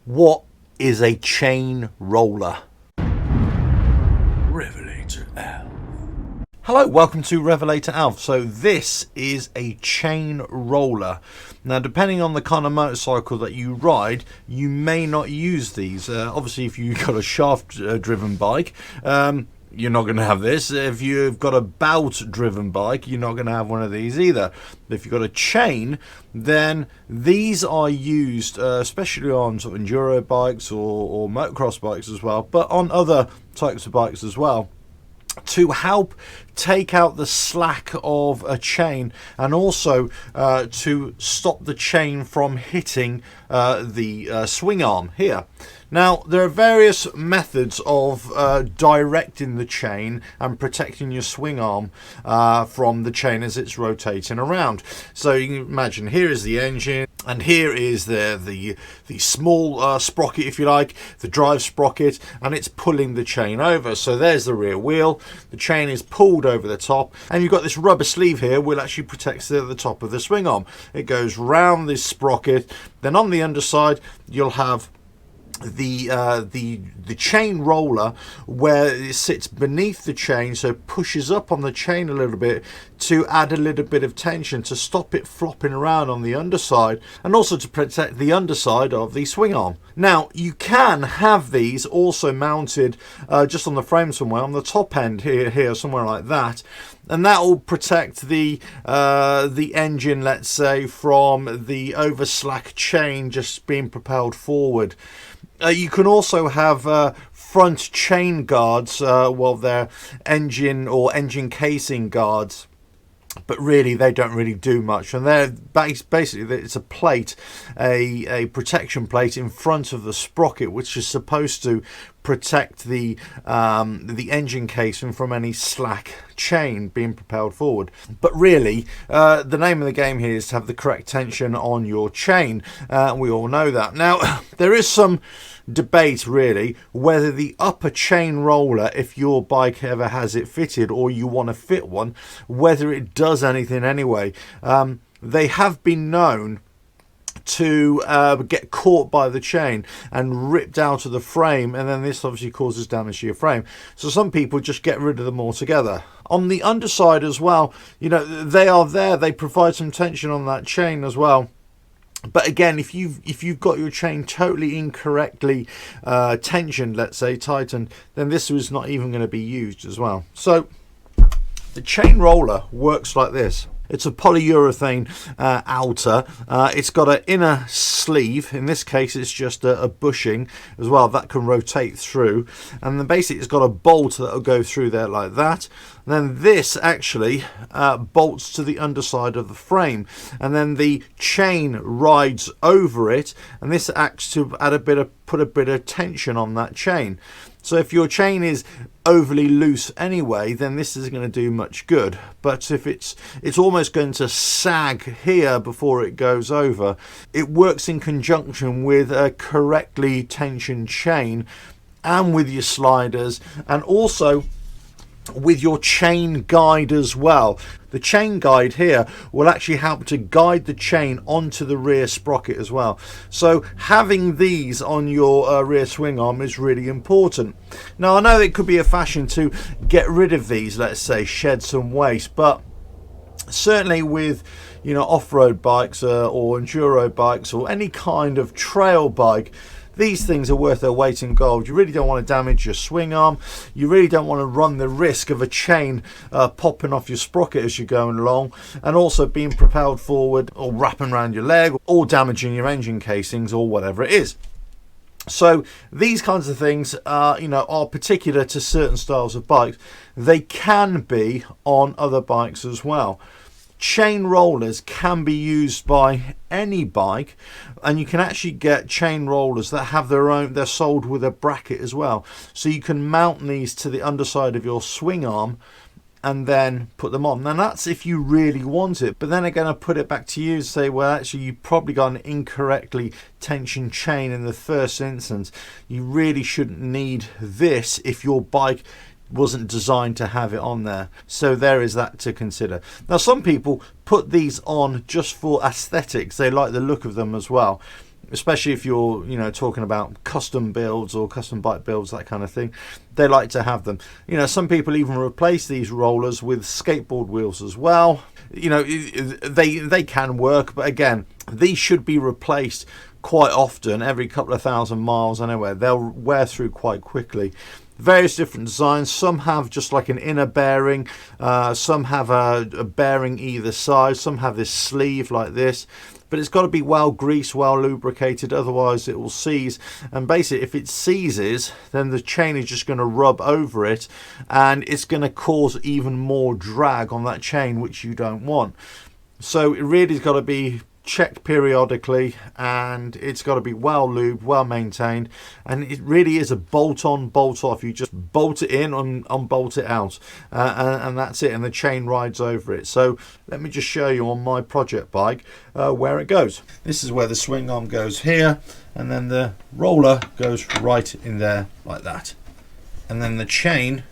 What is a chain roller? RevelatorAlf. Hello, welcome to RevelatorAlf. So this is a chain roller. Now, depending on the kind of motorcycle that you ride, you may not use these. Obviously, if you've got a shaft-driven bike, you're not going to have this. If you've got a bout-driven bike, you're not going to have one of these either. If you've got a chain, then these are used, especially on sort of enduro bikes or motocross bikes as well, but on other types of bikes as well, to help take out the slack of a chain, and also to stop the chain from hitting the swing arm here. Now, there are various methods of directing the chain and protecting your swing arm from the chain as it's rotating around. So you can imagine, here is the engine, and here is the small sprocket, if you like, the drive sprocket, and it's pulling the chain over. So there's the rear wheel, the chain is pulled over the top, and you've got this rubber sleeve here which actually protects the top of the swing arm. It goes round this sprocket. Then on the underside you'll have the chain roller, where it sits beneath the chain, so it pushes up on the chain a little bit to add a little bit of tension to stop it flopping around on the underside, and also to protect the underside of the swing arm. Now, you can have these also mounted just on the frame somewhere, on the top end here somewhere like that, and that will protect the engine, let's say, from the over slack chain just being propelled forward. You can also have front chain guards, well, they're engine or engine casing guards, but really they don't really do much, and they're basically, it's a plate, a protection plate in front of the sprocket, which is supposed to protect the engine casing from any slack chain being propelled forward. But really, the name of the game here is to have the correct tension on your chain. We all know that. Now, there is some debate really whether the upper chain roller, if your bike ever has it fitted or you want to fit one, whether it does anything anyway. They have been known to get caught by the chain and ripped out of the frame, and then this obviously causes damage to your frame. So some people just get rid of them altogether. On the underside as well, you know, they are there, they provide some tension on that chain as well. But again, if you've got your chain totally incorrectly tensioned, let's say tightened, then this was not even going to be used as well. So the chain roller works like this. It's a polyurethane outer. It's got an inner sleeve. In this case, it's just a bushing as well that can rotate through. And then basically it's got a bolt that will go through there like that. And then this actually bolts to the underside of the frame. And then the chain rides over it. And this acts to put a bit of tension on that chain. So if your chain is overly loose anyway, then this isn't going to do much good. But if it's almost going to sag here before it goes over, it works in conjunction with a correctly tensioned chain and with your sliders, and also with your chain guide as well. The chain guide here will actually help to guide the chain onto the rear sprocket as well. So having these on your rear swing arm is really important. Now, I know it could be a fashion to get rid of these, let's say shed some waste, but certainly with, you know, off-road bikes or enduro bikes or any kind of trail bike, these things are worth their weight in gold. You really don't want to damage your swing arm. You really don't want to run the risk of a chain popping off your sprocket as you're going along, and also being propelled forward or wrapping around your leg or damaging your engine casings or whatever it is. So these kinds of things are particular to certain styles of bikes. They can be on other bikes as well. Chain rollers can be used by any bike, and you can actually get chain rollers that have their own, they're sold with a bracket as well, so you can mount these to the underside of your swing arm and then put them on. Now that's if you really want it, but then again I put it back to you and say, well, actually you probably got an incorrectly tensioned chain in the first instance. You really shouldn't need this if your bike wasn't designed to have it on there. So there is that to consider. Now some people put these on just for aesthetics. They like the look of them as well. especially if you're, you know, talking about custom builds or custom bike builds, that kind of thing. They like to have them. You know, some people even replace these rollers with skateboard wheels as well. You know, they can work, but again, these should be replaced quite often, every couple of thousand miles anyway. They'll wear through quite quickly. Various different designs. Some have just like an inner bearing, some have a bearing either side, some have this sleeve like this, but it's got to be well greased, well lubricated, otherwise it will seize. And basically if it seizes, then the chain is just going to rub over it and it's going to cause even more drag on that chain, which you don't want. So it really has got to be checked periodically, and it's got to be well lubed, well maintained, and it really is a bolt on, bolt off. You just bolt it in and unbolt it out, and that's it, and the chain rides over it. So let me just show you on my project bike where it goes. This is where the swing arm goes here, and then the roller goes right in there like that, and then the chain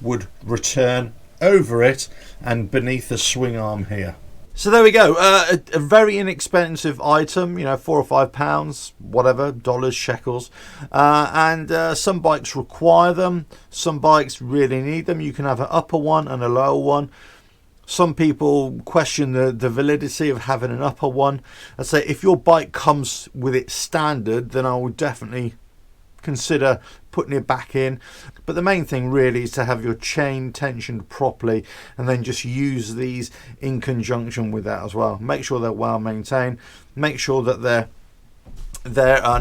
would return over it and beneath the swing arm here. So there we go, a very inexpensive item, you know, £4 or £5, whatever, dollars, shekels, and some bikes require them, some bikes really need them. You can have an upper one and a lower one. Some people question the validity of having an upper one. I'd say if your bike comes with it standard, then I would definitely consider putting it back in. But the main thing really is to have your chain tensioned properly, and then just use these in conjunction with that as well. Make sure they're well maintained, make sure that they're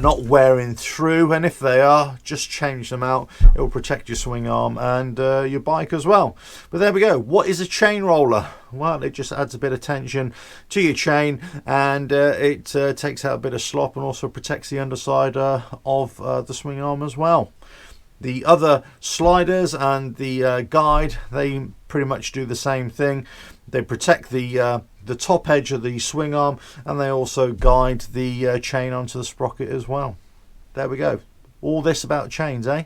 not wearing through, and if they are, just change them out. It will protect your swing arm and your bike as well. But there we go. What is a chain roller? Well, it just adds a bit of tension to your chain, and it takes out a bit of slop, and also protects the underside of the swing arm as well. The other sliders and the guide, they pretty much do the same thing. They protect the top edge of the swing arm, and they also guide the chain onto the sprocket as well. There we go. All this about chains, eh?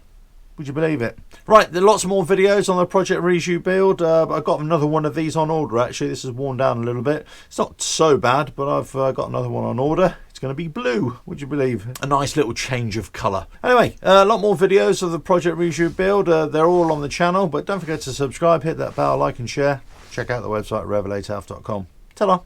Would you believe it? Right, there are lots more videos on the Project Rieju build. I've got another one of these on order actually. This has worn down a little bit. It's not so bad, but I've got another one on order. It's going to be blue, would you believe? A nice little change of colour. Anyway, a lot more videos of the Project Rieju build. They're all on the channel, but don't forget to subscribe, hit that bell, like and share. Check out the website, RevelatorAlf.com. Ta-da!